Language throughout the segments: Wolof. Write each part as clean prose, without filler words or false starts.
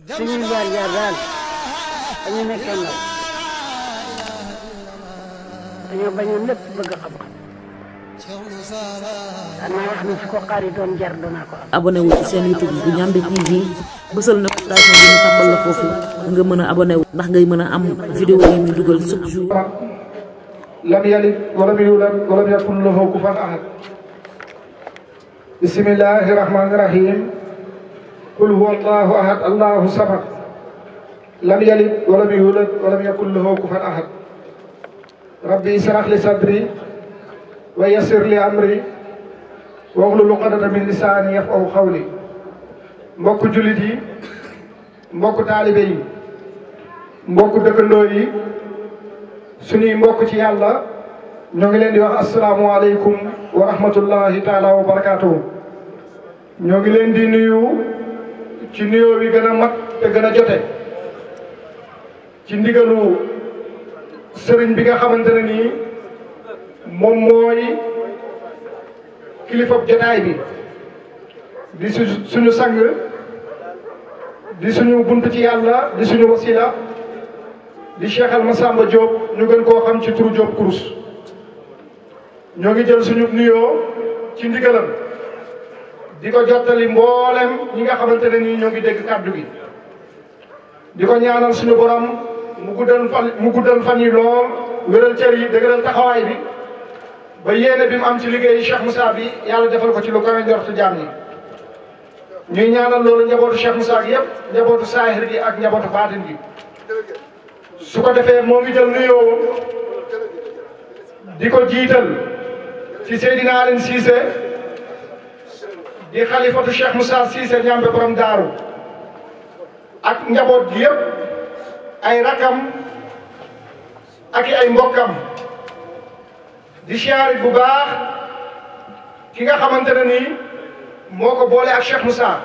suñuy jaar-jaar daal dañu nekkee ndaw dañoo bañoon lépp bëgg xam-xam danaa wax ne su ko xaar yi doon jar doonaa ko am. abonné wu ci seen YouTube bu Ndiamé TV bësal notification bi ñu tàmbal la foofu nga mën a abonné wu ndax ngay mën a am vidéo yi ñu dugal chaque jour. lam yalid walam yulad walam yakun lahu kufuwan ahad. bismillahi rahmani rahim. qul huwa allahu ahad allahu samad. lam yalid walam yulad walam yakun lahu kufuwan ahad. rabbi israh li sadri wa yassir li amri wahlul uqdatan min lisaani yafqahu qawli. mbokk jullit yi, mbokk taalibe yi, mbokk dëkkandoo yi, suñuy mbokk ci yàlla ñoo ngi leen di wax asalaamualeykum wa rahmatullahi taala wa barakaatuhu. ñoo ngi leen di nuyu ci nuyoo bi gën a mat te gën a jote ci ndigalu sëriñ bi nga xamante ne nii moom mooy kilifa jotaay bi di suñu sang di suñu bunt ci yàlla di suñu wasila di Cheikh Al Massamba Diop ñu gën koo xam ci turu Diop Kurus. ñoo ngi jël suñu nuyoo ci ndigalam di ko jottali mboolem ñi nga xamante ne nii ñoo ngi dégg kàddu gi di ko ñaanal suñu borom mu guddal fan yi lool wéral cër yi dëgëral taxawaay bi ba yéene bi mu am ci liggéeyu Cheikh Moussa bi yàlla defal ko ci lu kawe njortu jaam ñi. ñuy ñaanal loolu njabootu Cheikh Moussa gi yëpp njabootu saahir gi ak njabootu baatin gi. su ko defee moo ngi jël nuyoo di ko jiital ci Seydina Aline Cissé di xalifatu Cheikh Moussa Cissé ñambe borom daaru ak njaboot gi yëpp ay rakam ak ay mbokkam di siyaare bu baax ki nga xamante ne nii moo ko boole ak Cheikh Moussa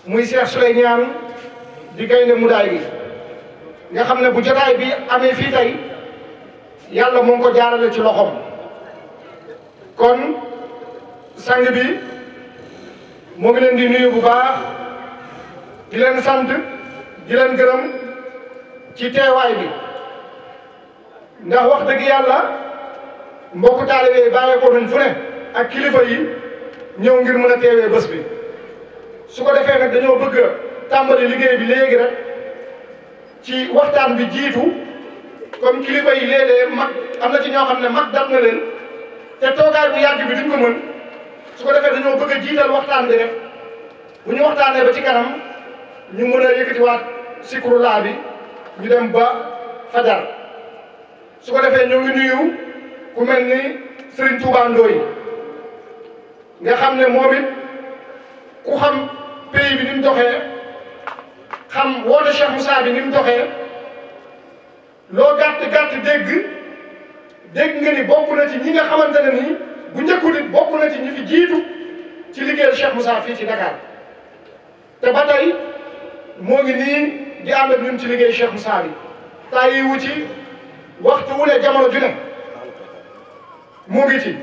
muy Cheikh Souleymane di gaynde mudaay gi nga xam ne bu jotaay bi amee fii tey yàlla moo ngi ko jaarale ci loxoom. kon sang bi moo ngi leen di nuyu bu baax di leen sant di leen gërëm ci teewaay bi ndax wax dëgg yàlla mbokku taalibe yi bàyyeekoo nañ fu ne ak kilifa yi ñëw ngir mën a teewee bés bi. su ko defee nag dañoo bëgg a tàmbali liggéey bi léegi rek ci waxtaan bi jiitu comme kilifa yi léeg-léeg mag am na ci ñoo xam ne mag dab na leen te toogaay bu yàgg bi duñ ko mën su ko defee dañoo bëgg a jiital waxtaan bi rek bu ñu waxtaanee ba ci kanam ñu mën a yëkkatiwaat sikurulaa bi ñu dem ba fajar. su ko defee ñoo ngi nuyu ku mel ni Serigne Touba Ndoye nga xam ne moom it ku xam pays bi ni mu doxee xam woote Cheikh Moussa bi ni mu doxee loo gàtt dégg nga ni bokk na ci ñi nga xamante ne nii bu njëkku nit bokk na ci ñi fi jiitu ci liggéeyal Cheikh Moussa fii ci Dakar te ba tey moo ngi nii di ànd ak ñun ci liggéey Cheikh Moussa bi tàyyi wu ci waxtu wu ne jamono ju ne mu ngi ci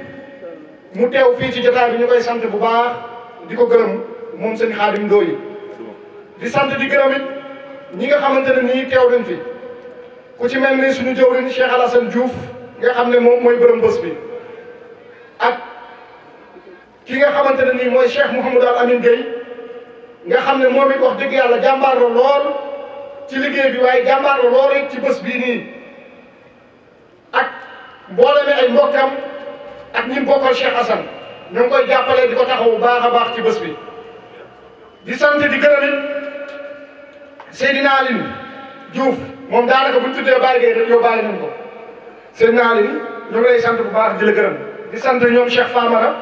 mu teew fii ci jotaay bi ñu koy sant bu baax di ko gërëm moom sëñ Xaadim Ndoye di sant di gërëm it ñi nga xamante ne nii teew nañ fi ku ci mel ni suñu jëwriñ Cheikh Alassane Diouf nga xam ne moom mooy bërëm bés bi ak ki nga xamante ne nii mooy Cheikh Mouhamadou Al Amin Gueye nga xam ne moom it wax dëgg yàlla jàmbaar la lool ci liggéey bi waaye jàmbaar la lool it ci bés bii nii ak mboolem ay mbokkam ak ñi bokkal Cheikh Assane ñoo ngi koy jàppale di ko taxaw bu baax a baax ci bés bi. di sant di gërëm it Seydina Aline Diouf moom daanaka bu ñu tuddee Baye Gueye rek yóbbaale nañ ko Seydina Aline ñoo ngi lay sant bu baax di la gërëm di sant ñoom Cheikh Famara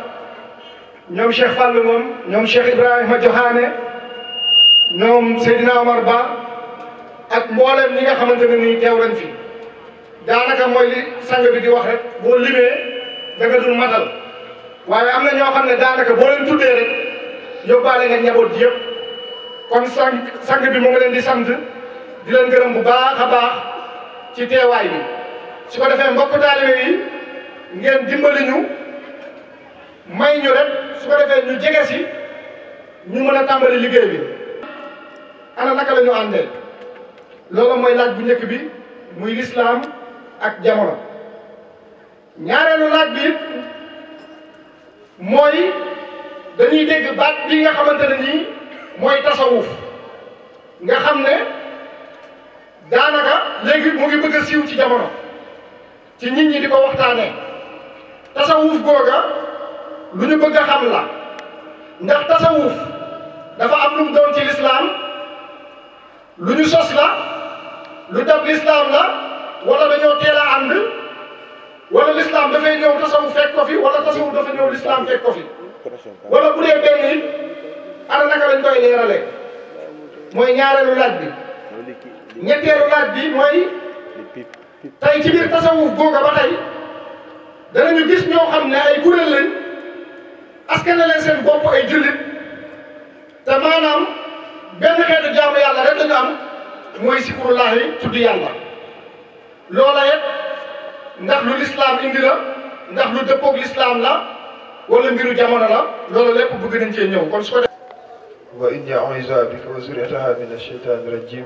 ñoom Cheikh Fallou moom ñoom Cheikh Ibrahima Joxaane ñoom Seydina Omar Ba ak mboolem ñi nga xamante ne nii teew nañ fi daanaka mooy li sang bi di wax rek boo limee da nga dul matal waaye am na ñoo xam ne daanaka boo leen tuddee rek yóbbaale nga njaboot ji yëpp kon sang bi moo ngi leen di sant di leen gërëm bu baax a baax ci teewaay bi su ko defee mbokk taalibe yi ngeen dimbali ñu may ñu rek su ko defee ñu jege si ñu mën a tàmbali liggéey bi ana naka la ñu àndee loolu mooy laaj bu njëkk bi muy lislaam ak jamono. ñaareelu laaj bi it mooy dañuy dégg baat bi nga xamante ne nii mooy tasawuf nga xam ne daanaka léegi mu ngi bëgg a siiw ci jamono ci nit ñi di ko waxtaanee tasawuf googa lu ñu bëgg a xam la ndax tasawuf dafa am lu mu doon ci lislaam lu ñu sos la lu dab lislaam la wala dañoo teel a ànd wala lislaam dafay ñëw tasawuf fekk ko fi wala tasawuf dafa ñëw lislaam fekk ko fi wala bu dee benn it ana naka lañ koy leeralee mooy ñaareelu laaj bi. ñetteelu laaj bi mooy tey ci biir tasawuf googa ba tey danañu gis ñoo xam ne ay kuréel lañ askane leen seen bopp ay jullit te maanaam benn xeetu jaamu yàlla rek lañu am mooy sikrullahi tudd yàlla loola yet ndax lu lislaam indi la ndax lu dëppoog lislaam la wala mbiru jamono la loolu lépp bëgg nañ cee ñëw kon su ko def wa inni a'uuzu bika wa zurriyyataha mina shaytaani rajiim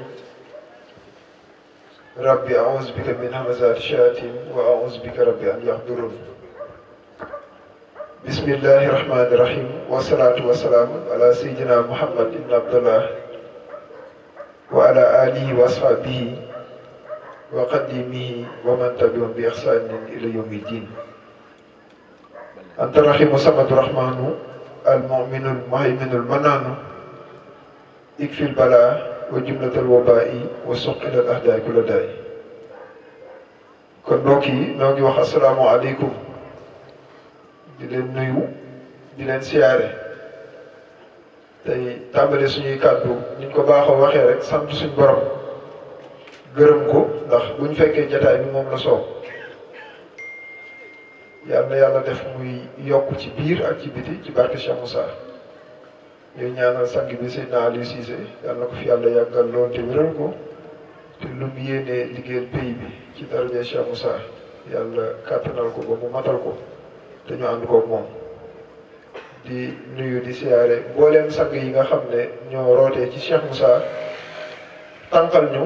rabbi a'uuzu bika min hamazaati shayaatiin wa a'uuzu bika rabbi an yahduruun bismillahi rahmaani rahiim wa salaatu wa salaamu ala sayyidina muhammad ibn abdullah wa ala alihi wa ashaabihi wa qadimihi wa man tabi'ahum bi ihsaanin ila yawmi diin anta rahiimu samadu rahmaanu al-mu'minu al-muhayminu al-mannaanu ikfil balaa wa jumlatal wabaa'i wa suqilal ahdaay kulla daay kon mbokk yi ñoo ngi wax asalaamualeykum di leen nuyu di leen siyaare tey tàmbale suñuy kàddu niñ ko baaxoo waxee rek sant suñ borom gërëm ko ndax buñ fekkee jataay bi moom la soob yal na yàlla def muy yokk ci biir ak ci biti ci barke Cheikh Moussa ñuy ñaanal sang bi Seydina Aliou Cissé yal na ko fi yàlla yàggal lool te wéral ko te lu mu yéenee liggéeyal pays bi ci daraja Cheikh Moussa yàlla kàttanal ko ba mu matal ko te ñu ànd koog moom di nuyu di siyaare mbooleem sang yi nga xam ne ñoo rootee ci Cheikh Moussa tànkal ñu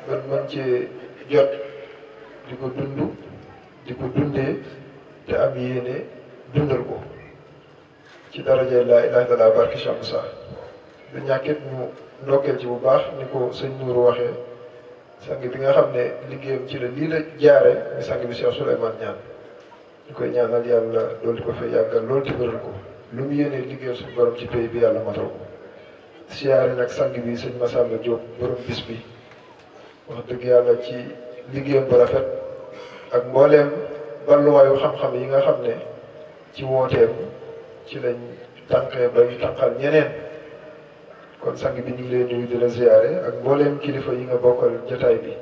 ba mën cee jot di ko dund di ko dundee te am yéene dundal ko ci daraja laa ilaaha illallaah barke Cheikh Moussa du ñàkkit ñu ndokkeel ci bu baax ni ko sëñ Nourou waxee sang bi nga xam ne liggéeyam ci la lii la jaare muy sang bi Cheikh Souleymane Niane ñu koy ñaanal yàlla loolu ko fay yàggal loolu ci bëral ko lu mu yéenee liggéeyal suñu borom ci pays bi yàlla matal ko siyaare nag sang bi sëñ Massamba Diop borom bis bi wax dëgg yàlla ci liggéeyam bu rafet ak mbooleem balluwaayu xam-xam yi nga xam ne ci wooteem ci lañ tànkee bay tànqal ñeneen kon sang bi ñu ngi leen nuyu di la ziyaare ak mbooleem kilifa yi nga bokkal jotaay bi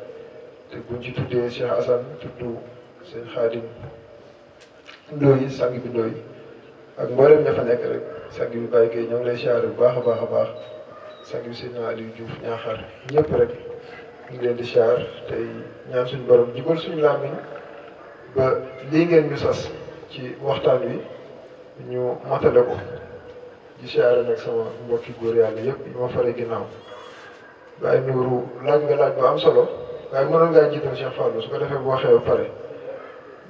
te buñ ci tuddee Cheikh Assane tudd sëñ Khadim Ndoye sang bi Ndoye ak mbooleem ña fa nekk rek sang bi Baye Gueye ñoo ngi lay ziyaare bu baax a baax a baax sang bi sëñ Aliou Diouf ñaaxaar ñëpp rek ñu ngi leen di ziyaar tey ñaan suñu borom jubal suñu làmmiñ ba lii ngeen ñu sas ci waxtaan wi ñu matale ko di siyaare nag sama mbokki góor yàlla yëpp yi ma faree ginnaaw Baye Nourou laaj nga laaj bu am solo waaye mënoon ngaa jiital Cheikh Fallou su ko defee bu waxee ba pare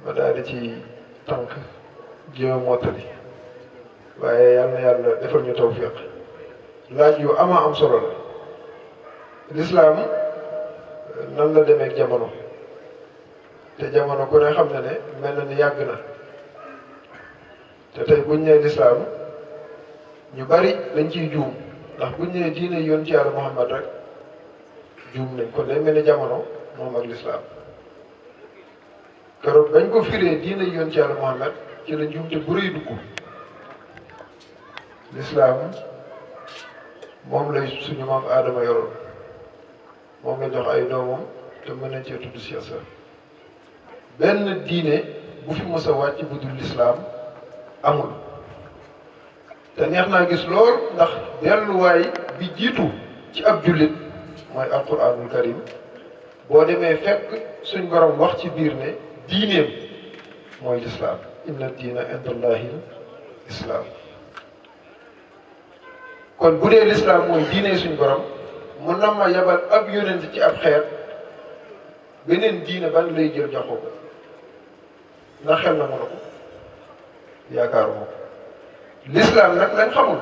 ma daal di ci tànk jéem a mottali waaye yal na yàlla defal ñu tawfiq laaj yu ama am solo la lislaam nan la demee ak jamono te jamono ku ne xam na ne mel na ni yàgg na te tey buñ nee lislaam ñu bari dañ ciy juum ndax buñ nee diine yoon ci yàlla Muhammad rek juum nañ kon day mel ni jamono moom ak lislaam keroog bañ ko firee diine yoon ci yàlla Muhammad ci la juum te bu rëy dugg lislaam moom lay suñu maam Aadama yoroon moom la jox ay doomam te mën nañ cee tudd siyaasa benn diine bu fi mos a wàcc bu dul lislaam amul te neex naa gis lool ndax delluwaay bi jiitu ci ab jullit mooy alquranul karim boo demee fekk suñ borom wax ci biir ne diineem mooy lislaam inna diina indallahi islaam kon bu dee lislaam mooy diine suñ borom mu nam ma yabal ab yonent ci ab xeet beneen diine ban lay jël jox ko ndax xel na mën a ko yaakaaruma ko l'islam nag lañ xamul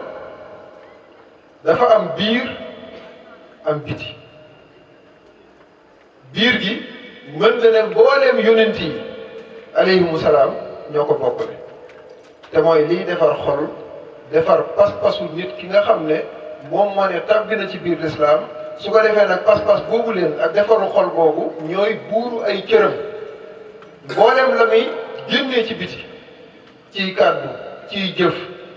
dafa am biir am biti biir gi mën nga ne mbooleem yonent yi alayhimu salaam ñoo ko bokkale te mooy liy defar xol defar pas-pasu nit ki nga xam ne moom moo ne tàbbi na ci biir l'islam su ko defee nag pas-pas boobu leen ak defaru xol boobu ñooy buuru ay cëram mbooleem la muy génnee ci biti ciy kàddu ciy jëf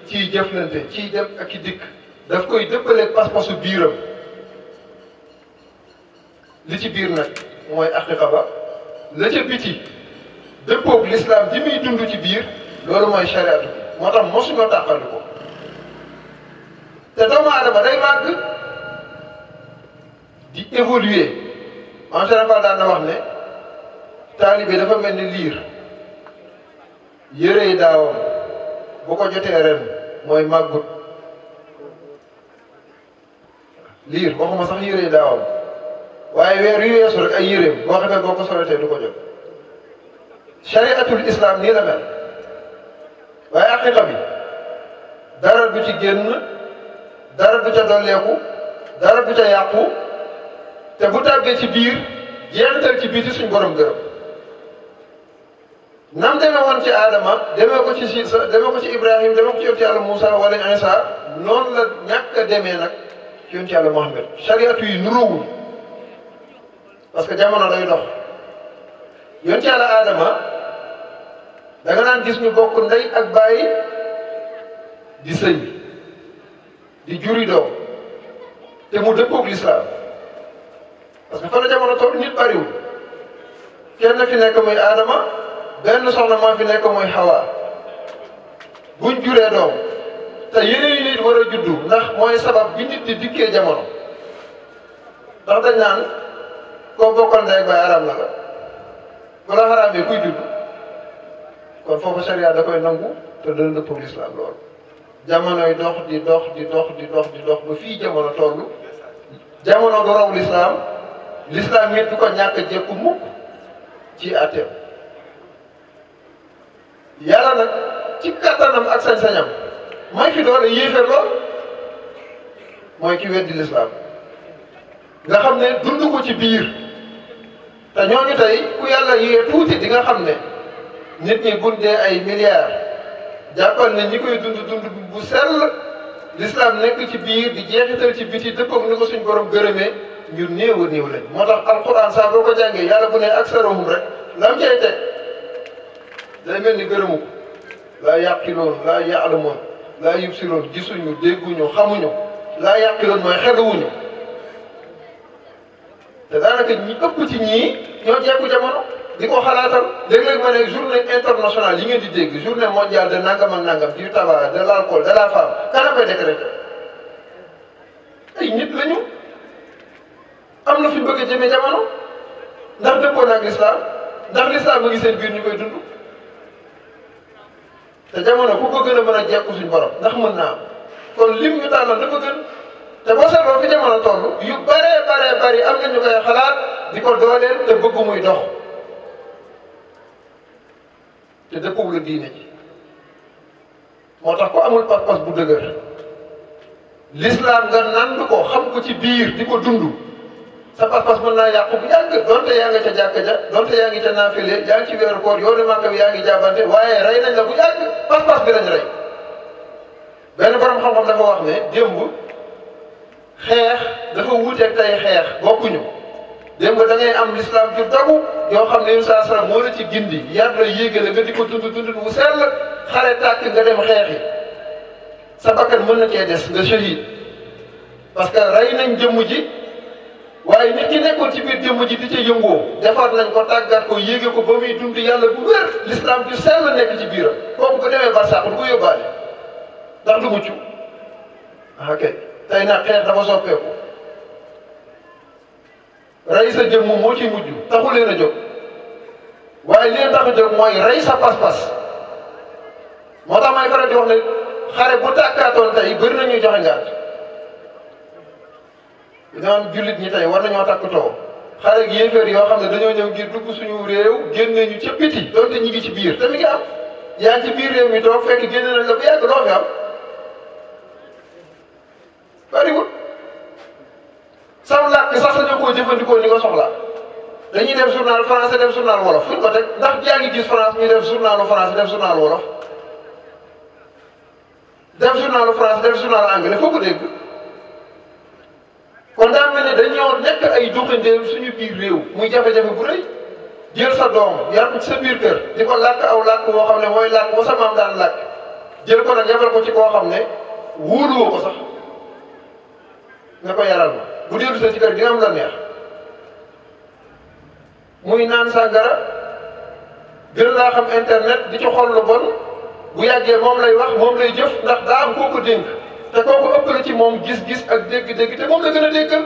ciy jëflante ciy dem ak i dikk daf koy dëppaleeg pas-pasu biiram li ci biir nag mooy aqiqa ba la ca biti dëppoog l'islam ji muy dund ci biir loolu mooy chariatu bi moo tax mosuñoo tàqali ko te doomu aadama day màgg di évoluer en général daan na wax ne taalibe dafa mel ni liir yërey daawam bu ko jotee ren mooy màggut liir waxuma sax yërey daawam waaye weer yu weesu rek ay yëreem boo xamee boo ko soletee du ko jot chariatul islam nii la mel waaye aqiqa bi dara du ci génn dara du ca dolleeku dara du ca yàqu te bu tàbbee ci biir jeexital ci biti suñ borom gërëm nam demee woon ci Adama demee ko ci Siisa demee ko ci Ibrahim demee ko ci yonent yàlla Moussa wala Isa noonu la ñàkk a demee nag ci yonent yàlla Muhammad chariatu yi nuróowul parce que jamono day dox yonent yàlla Adama da nga naan gis ñu bokk ndey ak baay di sëy di juri doom te mu dëppoog l'islam parce que fa la jamono toll nit bariwul kenn fi nekk muy Adama benn soxna moo fi nekk muy Hawa buñ juree doom te yeneen yi nit war a juddu ndax mooy sabab bi nit di dikkee jamono ndax dañ naan koo bokkal ndey ak baay araam na la bu la xaraamee kuy juddu kon foofu sharia da koy nangu te dana dëppoog l'islam loolu jamonoy dox di dox di dox di dox di dox ba fii jamono toll jamono du raw l'islam l'islam it du ko ñàkk jekku mukk ci àtteem yàlla nag ci kattanam ak sañ-sañam mooy fi doole yéeféer lool mooy ki weddi l'islam nga xam ne dund ko ci biir te ñooñu tey ku yàlla yee tuuti di nga xam ne nit ñi bundee ay milliards jàppal ne ñi koy dund bu sell l'islam nekk ci biir di jeexital ci biti dëppoog ni ko suñ borom gërëmee ñu néew a néew lañ moo tax alquran saa boo ko jàngee yàlla bu ne aksaruhum rek lam cay teg day mel ni gërëmu ko laa yaqiloon laa yaalamoon laa yubsiroon gisuñu dégguñu xamuñu laa yaqiloon mooy xeluwuñu te daanaka ñi ëpp ci ñii ñoo jekku jamono di ko xalaatal léeg-léeg ma ne journée internationale yi ngeen di dégg journée mondiale de nangam ak nangam du tabac de l'alcool de la femme kana koy décrété ay nit lañu am na fi bëgg a jëmee jamono ndax dëppoo na ak l'islam ndax l'islam a ngi seen biir ñu koy dund te jamono ku ko gën a mën a jekku suñ borom ndax mën naa am kon lim ñu tànnal dafa gën te boo seetloo fi jamono toll yu baree bari am na ñu koy xalaat di ko dooleel te bëgg muy dox te dëppoo la diine ji moo tax ko amul pas-pas bu dëgër l'islam nga nandu ko xam ko ci biir di ko dund sa pas-pas mën naa yàqu bu yàgg donte yaa nga ca jàkka ja donte yaa ngi ca naafile yaa ngi ci weeru koor yoonu Màkka bi yaa ngi jàppante waaye rey nañ la bu yàgg pas-pas bi lañ rey benn borom xam-xam dafa wax ne démb xeex dafa wuuteeg tey xeex bokkuñu démb da ngay am l'islam ju dogu yoo xam ne saa sara moo la ci gindi yar la yéegale nga di ko dund bu sell xare tàkk nga dem xeex yi sa bakkan mën na cee des nga shahid parce que rey nañ jëmm ji waaye nit ki nekkoon ci biir jëmm ji di ca yëngoo defar nañ ko tàggat ko yéege ko ba muy dund yàlla bu wér l'islam ju sell nekk ci biiram kooku bu demee barsàq du ko yóbbaale ndax du mucc ah kay tey nag xeex dafa soppeeku rey sa jëmm moo ci mujj taxu leen a jóg waaye li leen tax a jóg mooy rey sa pas-pas moo tax may faral di wax ne xare bu tàkkaatoon tey bëri na ñuy joxe ngaat dañoo am jullit ñi tey war nañoo takkatoo xale ak yéeféer yoo xam ne dañoo ñëw ngir dugg suñu réew génne ñu ca biti doonte ñi ngi ci biir te mi ngi am yaa ngi ci biir réew mi toog fekk génne nañ la bu yàgg loo fi am bariwul sam làkk sax sañoo koo jëfandikoo ni ko soxla dañuy def journal français def journal wolof fuñ ko teg ndax yaa ngi gis France ñu def journalu français def journal wolof def journalu français def journal anglais foo ko dégg kon daa mel ne dañoo nekk ay doxandéem suñu biir réew muy jafe-jafe bu rëy jël sa doom yar ko ci sa biir kër di ko làkk aw làkk woo xam ne mooy làkk ba sa maam daan làkk jël ko nag yabal ko ci koo xam ne wóoluwoo ko sax nga ko yaral ma bu dellu sa ci kër gi nga am la neex muy naan sàngara gën laa xam internet di ci xool lu bon bu yàggee moom lay wax moom lay jëf ndax daa am koo ko dénk te kooku ëpp la ci moom gis-gis ak dégg-dégg te moom la gën a déggal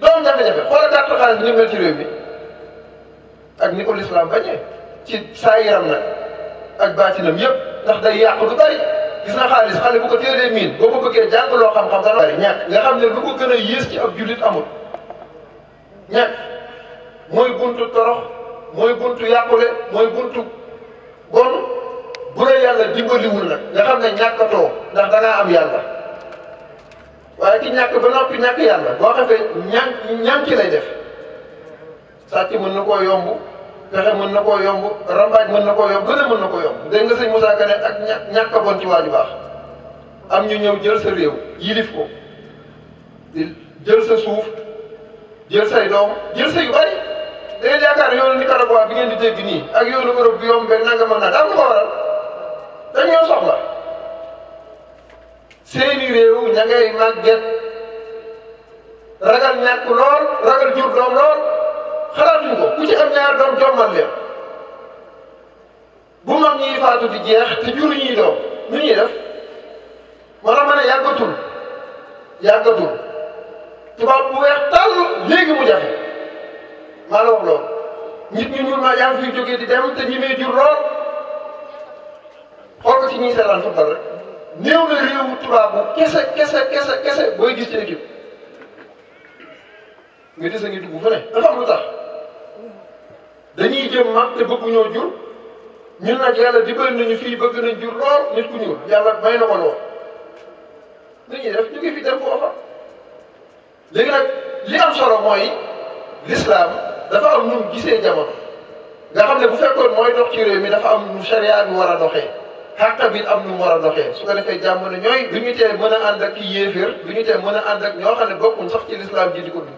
doom jafe-jafe xoolal carte xaalis bi ni mel ci réew mi ak ni ko lislaam bañee ci saa yaram nag ak baatinam yëpp ndax day yàq lu bari gis na xaalis xale bu ko téelee miin boo ko bëggee jàng loo xam-xam dana bari ñàkk nga xam ne lu ko gën a yées ci ab jullit amul ñàkk mooy buntu torox mooy buntu yàqule mooy buntu bon bu la yàlla dimbaliwul nag nga xam ne ñàkkatoo ndax dangaa am yàlla waaye ki ñàkk ba noppi ñàkk yàlla boo xamee ñànki lay def sàcc mën na koo yomb pexe mën na koo yomb rambaaj mën na koo yomb gën a mën na koo yomb dégg nga sëñ Moussa Ka ne ak ñàkk a bon ci waaju baax am ñu ñëw jël sa réew yilif ko jël sa suuf jël say doom jël sa yu bari da ngeen yaakaar yoonu Nicaragua bi ngeen di dégg nii ak yoonu Europe bi yomb beeg nanga mën naa daal lu ko waral dañoo soxla seeni réew ña ngay màgget ragal ñàkk lool ragal jur doom lool xalaatuñ ko ku ci am ñaar doom jommal leen bu mag ñiy faatu di jeex te jur ñuy doom nu ñuy def wala ma ne yàggatul tubaab bu weex tàll léegi mu jafe maa la wax loolu nit ñu ñuul maa yaa ngi fiy jógee di dem te ñi may jur lool xool ko ci ñuy seetaan football rek néew na réewu tubaab bu kese booy gis ci équipe nga des a ngi dugg fu ne dafa am lu tax dañuy jëm mag te bëgguñoo jur ñun nag yàlla dimbali nañu fii bëgg nañ jur lool nit ku ñuul yàlla may na ko lool li ñuy def ñu ngi fi dem foofa léegi nag li am solo mooy l'islam dafa am nu mu gisee jamono nga xam ne bu fekkoon mooy dox ci réew mi dafa am nu charia bi war a doxee xàq bi am nu mu war a doxee su ko defee jàmm ne ñooy du ñu tee mën a ànd ak ki yéeféer du ñu tee mën a ànd ak ñoo xam ne bokkuñ sax ci l'islam ji di ko dund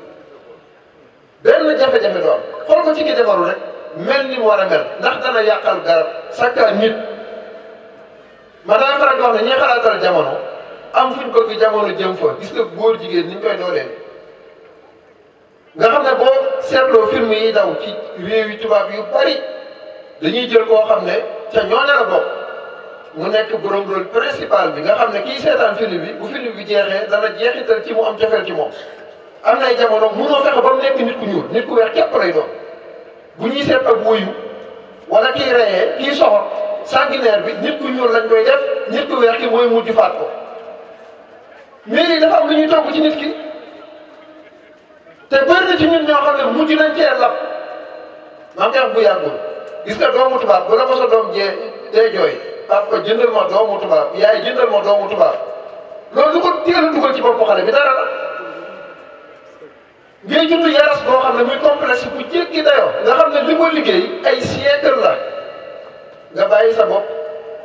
benn jafe-jafe do am xool ko ci ki defaru rek mel ni mu war a mel ndax dana yàqal garab sakka nit ma danga faral di wax ne ñi xalaatal jamono am fuñ bëgg jamono jëm fa gis nga góor jigéen ni ñu koy dooleel nga xam ne boo seetloo film yi daw ci réew yi tubaab yu bari dañuy jël koo xam ne ca ñooña la bokk mu nekk borom rôle principal bi nga xam ne kii seetaan film bi bu film bi jeexee dana jeexital ci mu am cofeel ci moom am nay jamono munoo fexe ba mu nekk nit ku ñuul nit ku weex képp lay doon bu ñuy seet ak wuyu wala kii reyee kii soxor sanguinaire bi nit ku ñuul lañ koy def nit ku weex ki mooy mujj faat ko mais lii dafa am lu ñuy togg ci nit ki te bëri na ci ñun ñoo xam ne mujj nañ cee lab maa ngi koy wax bu yàggul gis nga doomu tubaab bu la ko sa doom dee jooy papa jëndal ma doomu tubaab yaay jëndal ma doomu tubaab loolu lu ko teel a dugal ci boppu xale bi dara la ngay jund yaras boo xam ne muy complexe bu jéggi dayoo nga xam ne li ko liggéey ay siècle la nga bàyyi sa bopp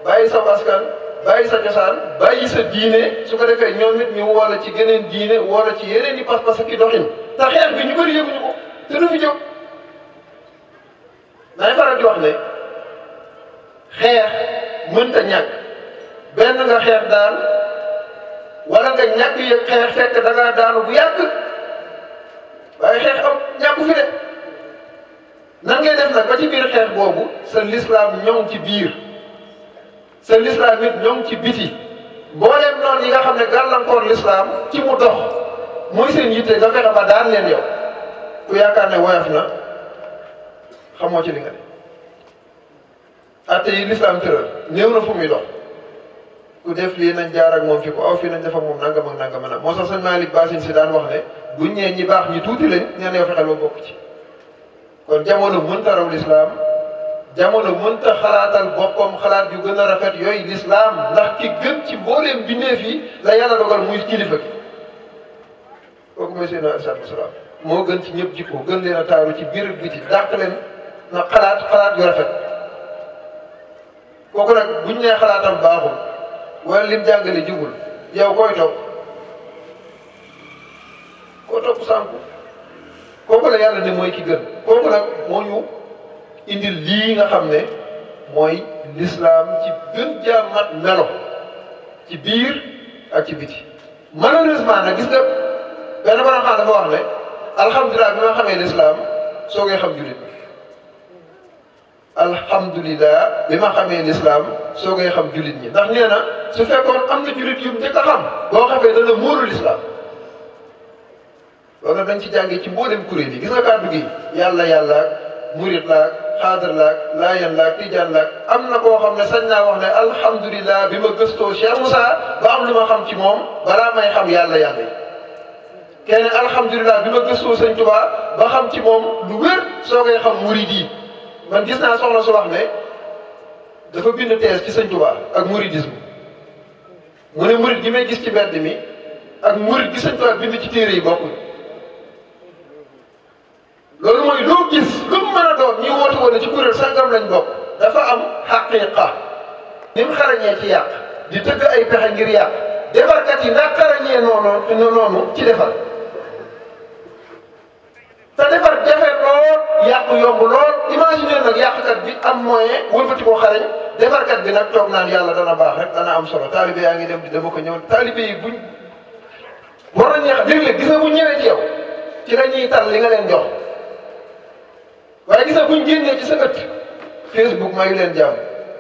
bàyyi sa askan bàyyi sa cosaan bàyyi sa diine su ko defee ñoom it ñu woola ci geneen diine woola ci yeneen i pas-pas ak i doxin te xeex bi ñu bëri yëguñu ko te du fi jóg may faral di wax ne xeex mënta ñàkk benn nga xeex daan wala nga ñàkk yëg xeex fekk da ngaa daanu bu yàgg waaye xeex am ñàkku fi de nan ngay def nag ba ci biir xeex boobu sa lislaam ñoŋ ci biir sa lislaam it ñoŋ ci biti mbooleem noonu yi nga xam ne gàllankoor lislaam ci mu dox mooy seen yitte nga fexe ba daan leen yow ku yaakaar ne woyof na xamoo ci li nga ne atte yi lislaam tëral néew na fu muy dox ku def lii nañ jaar ak moom fi ku aw fii nañ def ak moom nangam ak nangam na moo sax sëñ Malick Bassine si daan wax ne buñ nee ñi baax ñi tuuti lañ ñaan yow fexeel ba bokk ci kon jamono mënta raw lislaam jamono mënta xalaatal boppam xalaat yu gën a rafet yooyu lislaam ndax ki gën ci mbooleem bindeef yi la yàlla dogal muy kilifa gi kooku mooy Seydina Aliou salaam moo gën ci ñëpp jikko gën leen a taaru ci biir biti dàq leen na xalaat yu rafet kooku nag buñ nee xalaatam baaxul wala lim jàngale jubul yow koy topp koo topp sànku kooku la yàlla ne mooy ki gën kooku nag moo ñu indil lii nga xam ne mooy lislaam ci gën jaa mat melo ci biir ak ci biti malheureusement nag gis nga benn borom xam dafa wax ne alhamdulilah bi ma xamee lislaam soo koy xam jullit alhamdulilah bi ma xamee lislaam soo koy xam jullit ñi ndax nee na su fekkoon am na jullit yu njëkk a xam boo xamee dana muuru lislaam loolu dañ ci jàngee ci mboolem kuréel yi gis nga kàddu gi yàlla yàlla murit laak xaadar laak laayan laak tijaan laak am na koo xam ne sañ naa wax ne alhamdulilah bi ma gëstoo Cheikh Moussa ba am lu ma xam ci moom balaa may xam yàlla yàlla yi kenn alhamdulilah bi ma gëstoo sëñ Tuubaa ba xam ci moom lu wér soo koy xam murid yi man gis naa soxna su wax ne dafa bind thèse ci sëñ Tuubaa ak muridisme mu ne murid gi may gis ci mbedd mi ak murid gi sëñ Tuubaa bind ci téere yi bokkul loolu mooy loo gis lu mu mën a doon ñi woote woon ci kuréel sangam lañ bokk dafa am xaqiqa ni mu xarañee ci yàq di tëgg ay pexe ngir yàq defarkat yi ndax xarañee noonu ci defar te defar jafe lool yàqu yomb lool imaginer nag yàqkat bi am moyen wëlbati ko xarañ defarkat bi nag toog naan yàlla dana baax rek dana am solo taalibe yaa ngi dem di dama ko ñëw taalibe yi buñ war nañu xam léeg-léeg gis nga bu ñëwee ci yow ci la ñuy tal li nga leen jox waaye gis nga buñ génnee ci sa ëtt Facebook mayu leen jàmm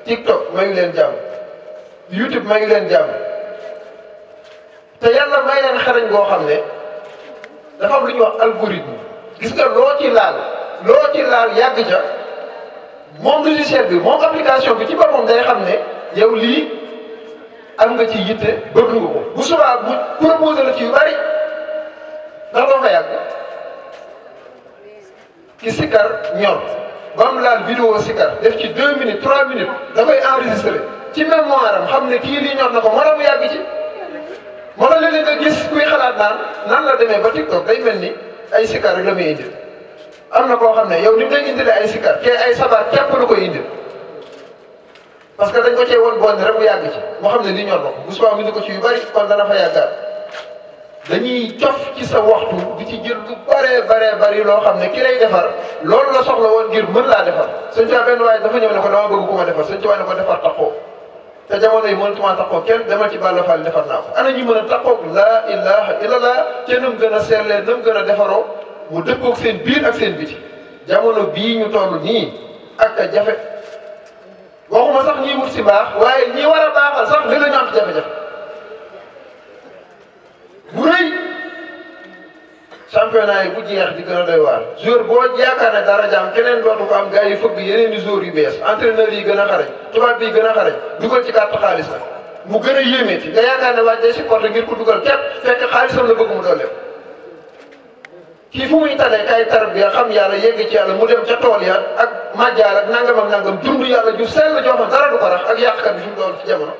TikTok mayu leen jàmm YouTube mayu leen jàmm te yàlla may leen xarañ goo xam ne dafa am lu ñuy wax algorithme gis nga loo ci laal yàgg ca moom logiciel bi moom application bi ci boppam day xam ne yow lii am nga ci yitte bëgg nga ko bu subaa bu proposé la ci yu bari ndax doo fa yàgg ki sikar ñor ba mu laal vidéo sikar def ci 2 minutes 3 minutes dafay enregistré ci mémoire am xam ne kii lii ñor na ko moo tax mu yàgg ci moo tax léeg-léeg nga gis kuy xalaat naan nan la demee ba TikTok day mel ni ay sikar rek la muy indil am na koo xam ne yow ni mu lay indilee ay sikar te ay sabar képp la koy indil parce que dañ ko cee woon bon rek mu yàgg ci moo xam ne lii ñor na ko bu subaa mu indi ko ci yu bari kon dana fa yàggaat dañuy cof ci sa waxtu di ci jël lu baree bari loo xam ne ki lay defar loolu la soxla woon ngir mën laa defar sëñ Tuubaa benn waaye dafa ñëw ne ko dama bëgg ku ma defar sëñ Tuubaa ne ko defar taxoo te jamono yi mënatuma taxoo kenn demal ci Balla Fall defar naa ko ana ñi mën a taxoo laa ilaha illallah te nam gën a seetlee nam gën a defaroo mu dëppoog seen biir ak seen biti jamono bii ñu toll nii ak a jafe waxuma sax ñiy wut si baax waaye ñi war a baaxal sax li la ñu am ci jafe-jafe bu rëy championnat yi bu jeex di gën a doy waar joueur boo yaakaar ne dara jaam keneen dootu ko am gars yi fëgg yeneen i joueurs yu bees entraîneur yi gën a xarañ tubaab bi gën a xarañ dugal ci carte xaalis nag mu gën a yéemeeti nga yaakaar ne waaj day supporté ngir ko dugal képp fekk xaalisam la bëgg mu doole kii fu muy talee kay tarbiya xam yàlla yegg ci yàlla mu dem ca tool ya ak majjaal ak nangam dund yàlla ju sell joo xam dara du ko rax ak yàqkat bi fi mu doon ci jamono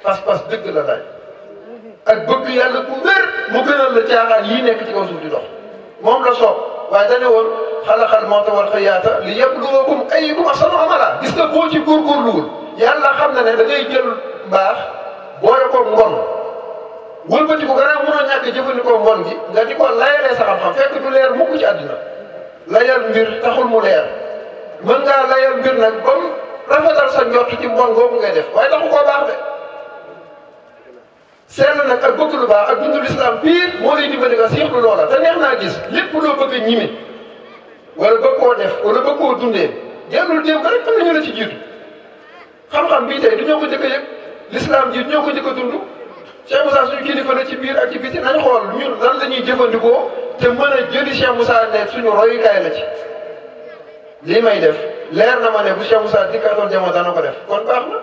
pas-pas dëgg la laaj ak bëgg yàlla bu wér mu gënal la caaxaan yii nekk ci kaw suuf di dox moom la soob waaye dañu woon xalaxal mawta wal xayaata li yabluwakum ayyukum ahsanu amala gis nga boo ci góorgóorluwul yàlla xam na ne da ngay jël mbaax boole ko mbon wëlbati ko gannaaw mënoo ñàkk jëfandikoo mbon gi nga di ko layalee sa xam-xam fekk du leer mukk ci àddina layal mbir taxul mu leer mën ngaa layal mbir nag ba mu rafetal sa njort ci mbon googu ngay def waaye taxu koo baax de seetlu nag ak bëgg lu baax ak dundu lislaam biir moo lay dimbali nga siixlu loola te neex naa gis lépp loo bëgg a ñimi wala bëgg koo def wala bëgg koo dundee dellul démb ko rek am na ñu la ci jiitu xam-xam bii tey du ñoo ko njëkk a yëg lislaam ji ñoo ko njëkk a dund Cheikh Moussa suñu kilifa la ci biir ak ci biti nañ xool ñun lan la ñuy jëfandikoo te mën a jëli Cheikh Moussa ne suñu royukaay la ci lii may def leer na ma ne bu Cheikh Moussa dikkaatoon jamono dana ko def kon baax na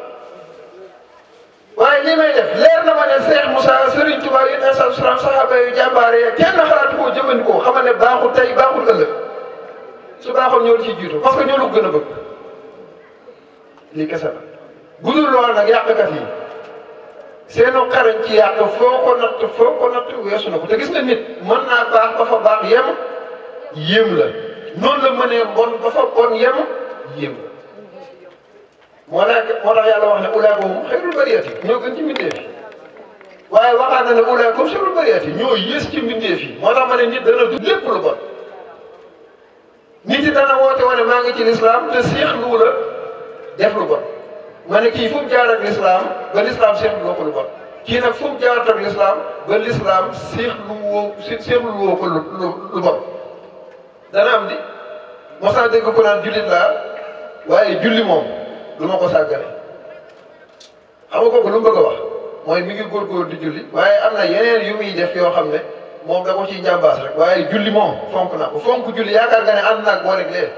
waaye li may def leer na ma ne Cheikh Moussa Serigne Touba yi ne saxaaba yu jàmbaare ya kenn xalaatu koo jëfandikoo xamal ne baaxul tey baaxul ëllëg su baaxoon ñoo ci jiitu parce que ñoo lu gën a bëgg lii kese la bu dul lool nag yàqkat yi seenu xarañ ci yàq foo ko natt weesu na ko te gis nga nit mën naa baax ba fa baax yem la noonu la mënee bon ba fa bon yem la moo tax yàlla wax ne ulaakum xayrul bariyati ñoo gën ci mbindeef yi waaye waxaat na ne ulaakum sharrul bariyati ñoo yées ci mbindeef yi moo tax ma ne nit dana du lépp lu bon nit yi dana woote wane maa ngi ci lislaam te seexlu la def lu bon ma ne kii fu mu jaar ak lislaam ba lislaam seexlu woo ko lu bon kii nag fu mu jaar ak lislaam ba lislaam seexlu woo ko lu bon dana am di mos naa dégg ko naan jullit laa waaye julli moom du ma ko sàggane xam nga kooku lu mu bëgg a wax mooy mi ngi góorgóor di julli waaye am na yeneen yu muy def yoo xam ne moom da ko ciy njàmbaas rek waaye julli moom fonk naa ko fonk julli yaakaar nga ne ànd naag boo rek leen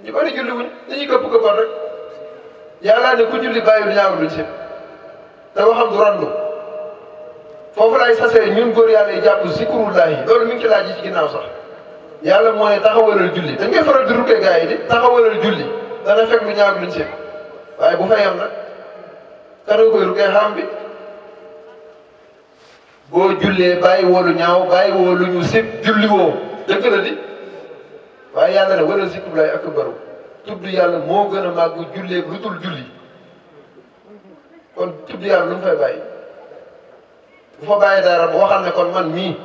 ñu bari julli wuñ dañuy këpp-këppal rek yàlla ne ku julli bàyyi du ñaaw luñ si te waxam du randu foofu lay sasee ñun góor yàlla yi jàpp zikrullahi loolu mi ngi ci laaj yi ci ginnaaw sax yàlla moo ne taxawalal julli dañ koy faral di rukkee gars yi di taxawalal julli dana fekk lu ñaaw luñ si waaye bu fa yem nag kan nga koy rukkee xam bi boo jullee bàyyi woo lu ñaaw bàyyi woo lu ñu sib julli woo dëgg la di waaye yàlla ne wala zikrullahi akbaru tudd yàlla moo gën a màgg jullee lu dul julli kon tudd yàlla lu mu fay bàyyi bu fa bàyyi dara bu waxal ne kon man mii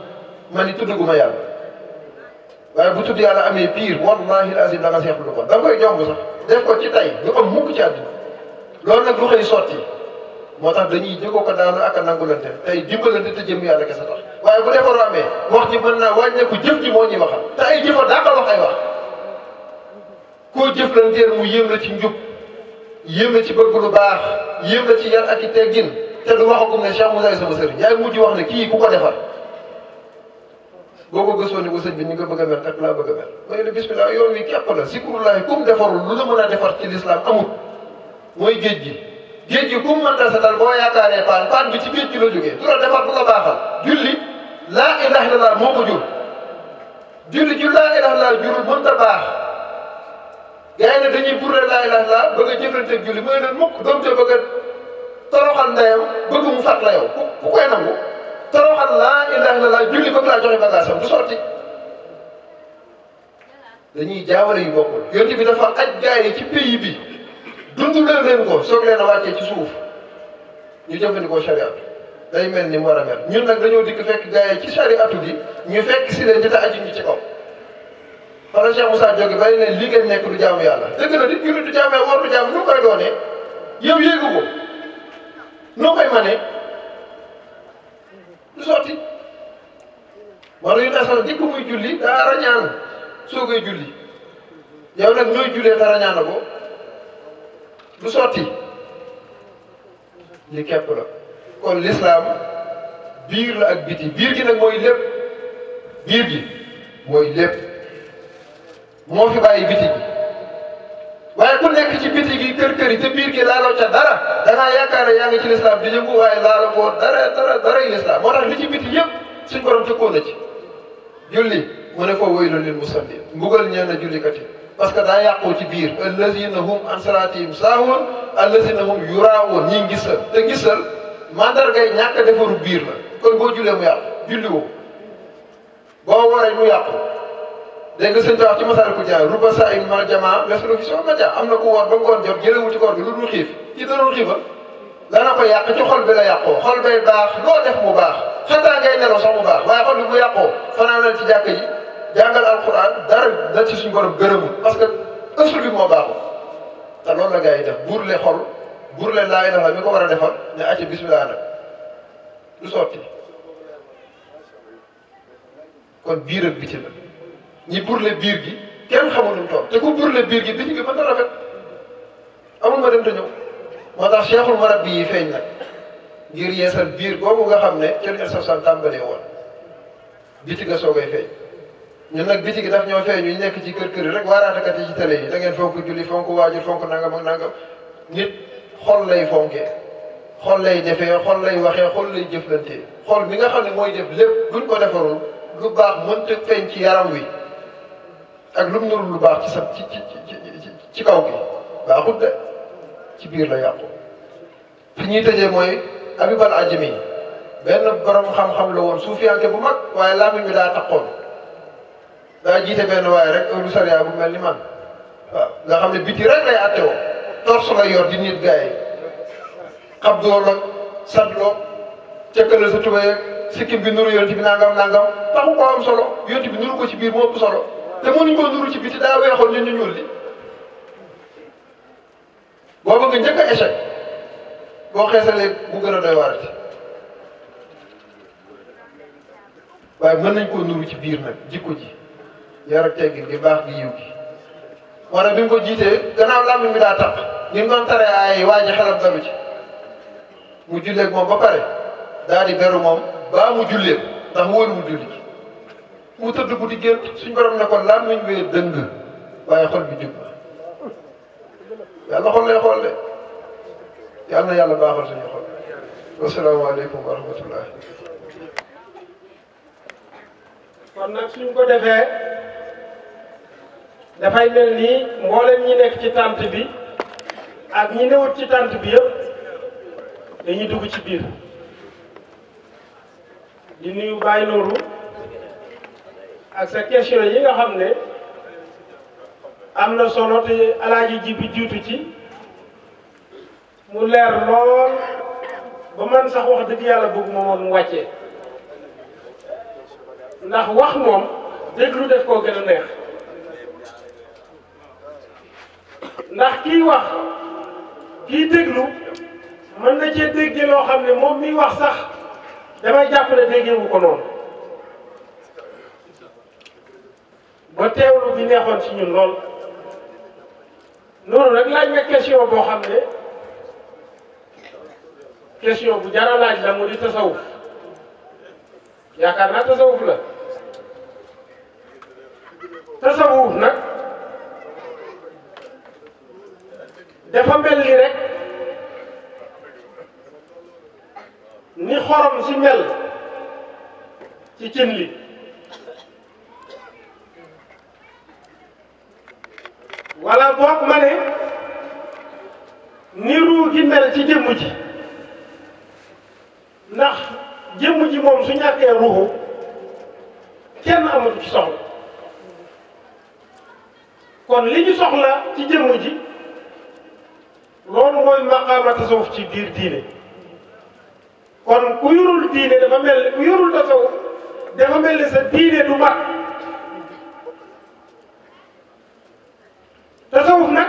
man ni tuddaguma yàlla waaye bu tudd yàlla amee pire wallahi azim da nga seexlu ko da nga koy jomb sax def ko ci tay du am mukk ci àdduna loolu nag du xëy sotti moo tax dañuy jëgoo ko daanu ak a nangulante tey dimbalante te jëm yàlla kese tax waaye bu defaroo amee wax ji mën naa wàññeeku jëf ji moo ñuy waxal te ay jëfa daa ko wax ay wax koo jëflanteel mu yéem la ci njub yéem la ci bëgg lu baax yéem la ci yar ak i teggin te du waxagum ne Cheikh Moussa sama sëriñ yaay mujj wax ne kii ku ko defar boo ko gëstoo ni ko sëñ bi ni nga bëgg a mel ak laa bëgg a mel mooy ne bismillah yoon wi képp la zikrullahi kum defarul lu la mën a defar ci lislaam amul mooy géej gi kum mënta setal boo yaakaaree paan bi ci géej gi la jógee du la defar du la baaxal julli laa ilaha illallah moo ko jur julli ju laa ilaha illallah jurul mënta baax gars yi ne dañuy burle laa ilaha illallah bëgg a jëflanteeg julli mooy leen mukk doom te bëgg a toroxal ndeyam bëgg mu fat la yow ku koy nangu toroxal laa ilaha illallah julli bëgg laa joxe bagaasam du sotti dañuy jaawale yu bokkul yonent bi dafa aj gars yi ci pays bi dunduleel leen ko soog leen a wàccee ci suuf ñu jëfandikoo chariat day mel ni mu war a mel ñun nag dañoo dikk fekk gars yi ci chariatu bi ñu fekk si leen ci te aju ñu ci kaw xanaa Cheikh Moussa jóge bàyyi ne li ngeen nekk du jaamu yàlla dëgg la di julli du jaamu yàlla war du jaamu nu koy doonee yow yéegu ko noo koy manee du sotti wala yu ne sax dikk muy julli daa rañaan soo koy julli yow nag ñooy jullee te rañaan na ko du sotti li képp la kon l'islam biir la ak biti biir gi nag mooy lépp biir gi mooy lépp moo fi bàyyi biti gi waaye ku nekk ci biti gi kër yi te biir gi laaloo ca dara dangaa yaakaar ne yaa ngi ci l'islam di yëngu waaye laala boo dara yi l'islam moo tax li ci biti yëpp suñ borom tëkkoon na ci julli mu ne ko waylun lil musallin mbugal ñeen na jullikat yi parce que daa yàqoo ci biir allazina hum an salatihim saahun allazina hum yuraawun ñi ngisal te ngisal mandargay ñàkk defaru biir la kon boo jullee mu yàqu julli woo boo waree mu yàqu dégg nga sëñ wax ci Masaalikul Jinaan ruba saa'im mal jamaa meslu fi soo maja am na ku woor ba ngoon jot jëlewul ci koor bi lu dul xiif ci danoon xiifal dana ko yàq ci xol bi la yàqoo xol bay baax loo def mu baax xataa ngay nelaw sax mu baax waaye xol bi bu yàqoo fanaanal ci jàkk ji jàngal alquran dara da ci suñu borom gërëmul parce que ësul bi moo baaxul te loolu la gars yi def burle xol burle laa ilaha mi ko war a defal ne acca bismillah nag du sotti kon biir ak biti la ñi burle biir gi kenn xamul lu mu toll te ku burle biir gi biti gi mën na rafet amul ma dem te ñëw moo tax cheikhul marabbi yi feeñ nag ngir yeesal biir boobu nga xam ne cër safsan tàmbalee woon biti ga soogay feeñ ñun nag biti gi daf ñoo feeñ ñu nekk ci kër yi rek waaraatekat yi ci télé yi da ngeen fonk julli fonk waajur fonk nangam ak nangam nit xol lay fonkee xol lay defee xol lay waxee xol lay jëflante xol bi nga xam ne mooy def lépp buñ ko defarul lu baax mënta feeñ ci yaram wi ak lu mu nurul lu baax ci sa ci kaw gi baaxut de ci biir la yàqu. fi ñuy tëjee mooy Abibal Ajami benn borom xam-xam la woon suufiyanke bu mag waaye làmmiñ bi daa taxoon daa jiite benn waaye rek ëllu sariya bu mel ni man waaw nga xam ne biti rek lay àtte woo torse la yor di nit gars yi xab dool ak sadloo cëkkalal sa tubéy ak sikkim bi nuru yonent bi nangam nangam taxu koo am solo yonent bi nuru ko ci biir moo ëpp solo te mënuñ koo nuru ci biti daa weexoon ñun ñu ñuul li booba nga njëkk a échec boo xeesalee bu gën a doy waarati waaye mën nañ koo nuru ci biir nag jikko ji yar ak teggin gi baax gi yiw gi moo tax bi mu ko jiitee gannaaw làmmiñ bi daa tax ni mu doon tere ay waa ji xelam dalu ci mu julleeg moom ba pare daal di beru moom baa mu julleeg ndax wóolu mu julli ji mu tëdd guddi gént suñ borom ne ko làmmiñ wee dëng waaye xol bi jub na yàlla xol lay xool de yàlla na yàlla baaxal suñu xol wasalaamaaleykum wa rahmatullah. kon nag suñ ko defee dafay mel ni mboolem ñi nekk ci tànt bi ak ñi newut ci tànt bi yëpp dañuy dugg ci biir di nuyu Baye Nourou ak sa question yi nga xam ne am na solo te alaaji ji bi jiitu ci mu leer lool ba man sax wax dëgg yàlla bëgg ma woon mu wàccee ndax wax moom déglu def koo gën a neex ndax kii wax kii déglu mën na cee déggee loo xam ne moom miy wax sax damay jàpp ne déggeewu ko noonu ba teewlu bi neexoon ci ñun lool noonu nag laaj nga question boo xam ne question bu jar a laaj la mu di tasawuf yaakaar naa tasawuf la tasawuf nag dafa mel ni rek ni xorom si mel ci cin li wala boog ma ne ni ruu gi mel ci jëmm ji ndax jëmm ji moom su ñàkkee ruuxu kenn amatu ci soxla kon li ñu soxla ci jëmm ji loolu mooy maqaama tasawuf ci biir diine kon ku yorul diine dafa mel ni ku yorul tasawuf dafa mel ni sa diine du mat tasawuf nag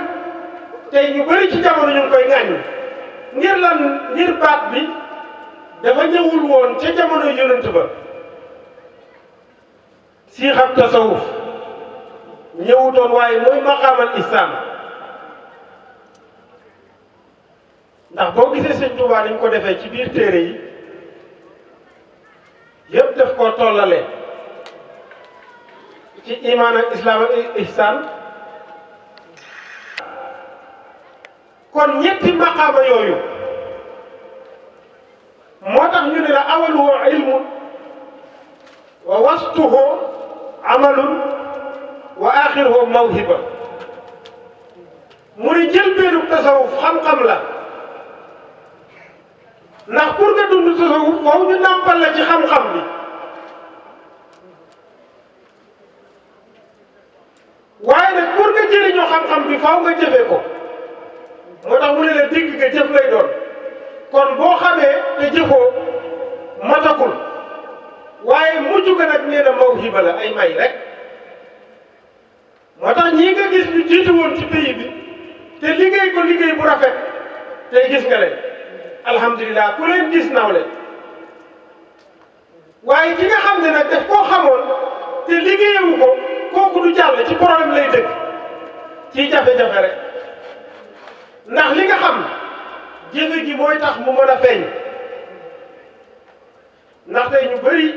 tey ñu bëri ci jamono ñu ngi koy ŋàññu ngir lan ngir baat bi dafa ñëwul woon ca jamono yonent ba si xam tasawuf ñëwutoon waaye mooy maqaamal islam ndax boo gisee sëñ Tuubaa dañ ko defee ci biir téere yi yëpp daf koo tollale ci imaan ak islam ak ihsaan kon ñetti maqaama yooyu moo tax ñu ne la awaluhu ilmun wa wastuhu amalun wa axiruhu mawhiba mu ne jëlbeenu tasawuf xam-xam la ndax pour nga dund tasawuf foofu ñu nàmpal la ci xam-xam bi waaye nag pour nga jëriñoo xam-xam bi faaw nga jëfee ko moo tax mu ne la digg nga jëf lay doon kon boo xamee te jëfoo matagul waaye mujj ga nag nee na mawhiba la ay may rek moo tax ñii nga gis ñu jiitu woon ci pays bi te liggéey ko liggéey bu rafet tey gis nga leen alhamdulilah ku leen gis naw leen waaye ki nga xam ne nag daf koo xamoon te liggéeyewu ko kooku du jàll ci problème lay dëkk ciy jafe-jafe rek ndax li nga xam jëfe gi mooy tax mu mën a feeñ ndax tey ñu bëri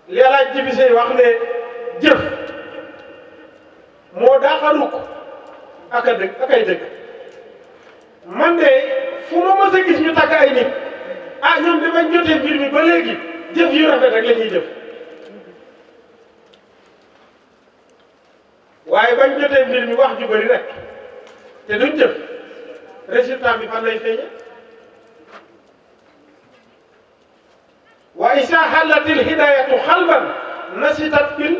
li alaaj jibisey wax ne jëf moo daaxaruk ak a dëgg ak ay dëgg man de fu ma mës a gis ñu takk ay nit ah ñoom de bañ jotee mbir mi ba léegi jëf yu rafet rek la ñuy jëf waaye bañ jotee mbir mi wax ju bëri rek te duñ jëf résultat bi fan lay feeñe wa isa xallatil hidayatu xalban nasitat fil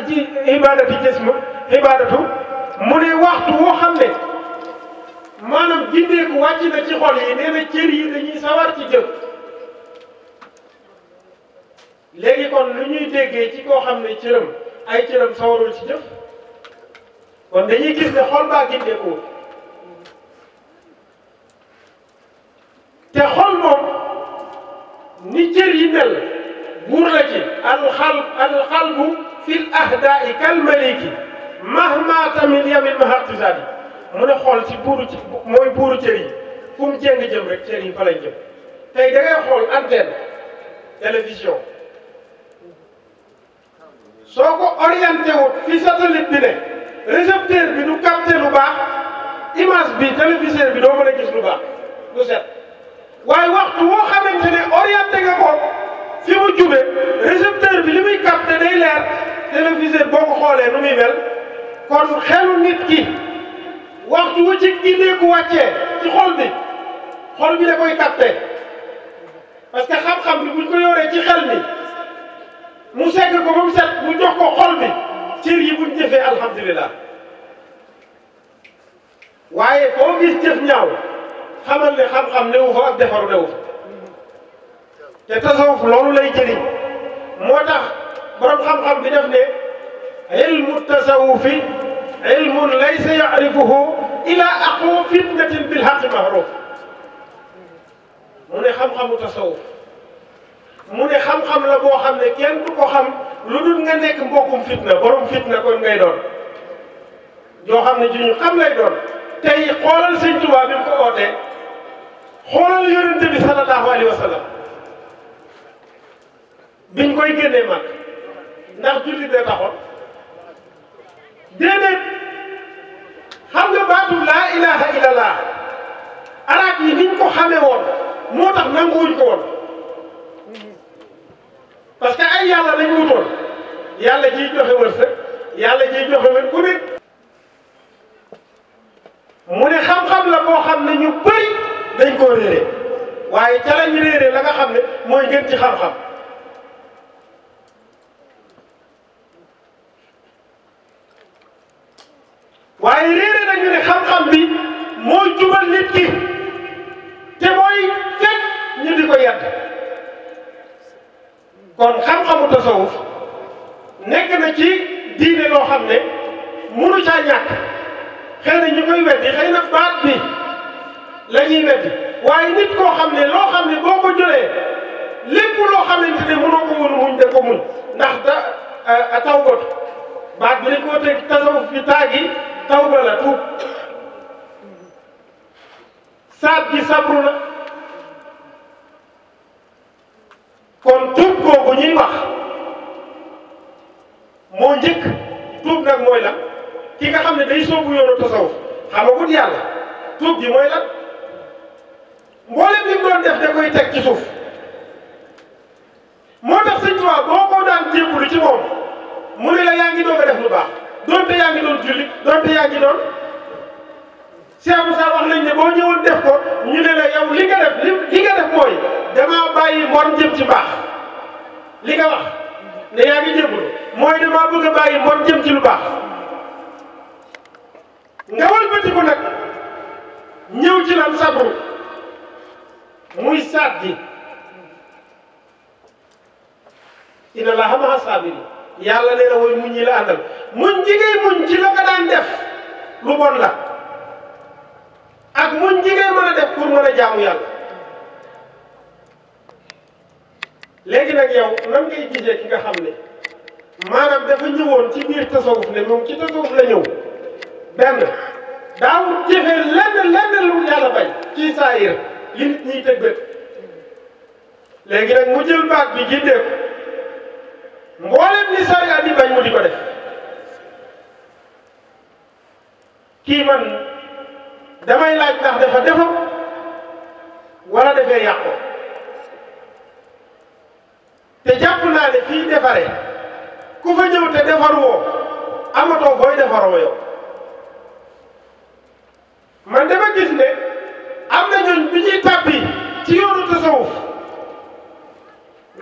ji ibadati jism ibadatu mu ne waxtu woo xam ne maanaam gindeeku wàcc na ci xol yi nee na cër yi dañuy sawar ci jëf léegi kon lu ñuy déggee ci koo xam ne cëram ay cëram sawarul ci jëf kon dañuy gis ne xol baa gindeeku te xol moom ni cër yi mel buur la ci alxalbu fil ahdaai kal maliki mahma tamit yamin mahaqtisadi mu ne xool ci buuru ci mooy buuru cër yi fu mu jéng jëm rek cër yi fa lañ jëm tey da ngay xool antenne télévision soo ko orienté wut fi satellite bi ne récepteur bi du capté lu baax image bi téléviseur bi doo mën a gis lu baax du set waaye waxtu woo xamante ne orienté nga ko fi mu jube récepteur bi li muy capté day leer téléviseur boo ko xoolee nu muy mel kon xelu nit ki waxtu wu ci gindeeku wàccee ci xol bi da koy capté parce que xam-xam bi buñ ko yoree ci xel mi mu segg ko ba mu set mu jox ko xol bi cër yi buñ jëfee alhamdulilah waaye koo gis jëf ñaaw xamal ne xam-xam newu fa ak defaru newu fa te tasawuf loolu lay jëriñ moo tax borom xam-xam bi def ne ilmu tasawufi ilmun laysa yarifuhu ila aqwa fitnatin bil haqi mahruf mu ne xam-xamu tasawuf mu ne xam-xam la boo xam ne kenn du ko xam lu dul nga nekk mbokkum fitna borom fitna kon ngay doon yoo xam ne ji ñu xam lay doon tey xoolal sëñ Tuubaa bi mu ko ootee xoolal yonente bi sallallahu alayhi wa sallam biñ koy génnee mag ndax julli bee taxoon déedéet xam nga baatu laa ilaha illallah arab yi niñ ko xamee woon moo tax nanguwuñ ko woon parce que ay yàlla lañ wutoon yàlla jiy joxe wërsëg yàlla jiy joxe wër ku nekk mu ne xam-xam la boo xam ne ñu bëri dañ koo réere waaye ca lañ réere la nga xam ne mooy gën ci xam-xam waaye réere nañu ne xam-xam bi mooy jubal nit ki te mooy fekk ñu di ko yedd kon xam-xamu tasawuf nekk na ci diine loo xam ne munu caa ñàkk xëy na ñu koy weddi xëy na baat bi la ñuy weddi waaye nit koo xam ne loo xam ne boo ko jëlee lépp loo xamante ne mënoo ko woon muñ de ko muñ ndax tawbatu baat bi dañ koo teg tasawuf fi taagi tawba la tuub saat gi sabru la kon tuub googu ñuy wax moo njëkk tuub nag mooy lan ki nga xam ne day soobu yoonu tasawuf xamagut yàlla tuub gi mooy lan mboolem li mu doon def da koy teg ci suuf moo tax sëñ Tuubaa boo ko daan jébbalu ci moom mu ne la yaa ngi doog a def lu baax doonte yaa ngi doon julli doonte yaa ngi doon Cheikh Moussa wax nañ ne boo ñëwoon def ko ñu ne la yow li nga def li nga def mooy damaa bàyyi mbon jëm ci baax li nga wax ne yaa ngi jébbalu mooy damaa bëgg a bàyyi mbon jëm ci lu baax nga wëlbatiku nag ñëw ci lan sabru muy saat gi inna Allaha ma'a saabiriin yàlla nee na woy muñ ñi la àndal muñ ji ngay muñ ci la nga daan def lu bon la ak muñ ji ngay mën a def pour mën a jaamu yàlla léegi nag yow nan ngay gisee ki nga xam ne maanaam dafa ñëwoon ci biir tasawuf ne moom ci tasawuf la ñëw benn daawul jëfee lenn lu yàlla bay ci saayir li nit ñiy tëg bët léegi nag mu jël baat bi jindee ko mboolem ni sariya di bañ mu di ko def kii man damay laaj ndax dafa defar wala dafay yàqu te jàpp naa ne fii defaree ku fa ñëw te defar woo amatoo fooy defaroo yow man dama gis ne am na ñooñ bi ñuy tàbbi ci yoonu tasawuf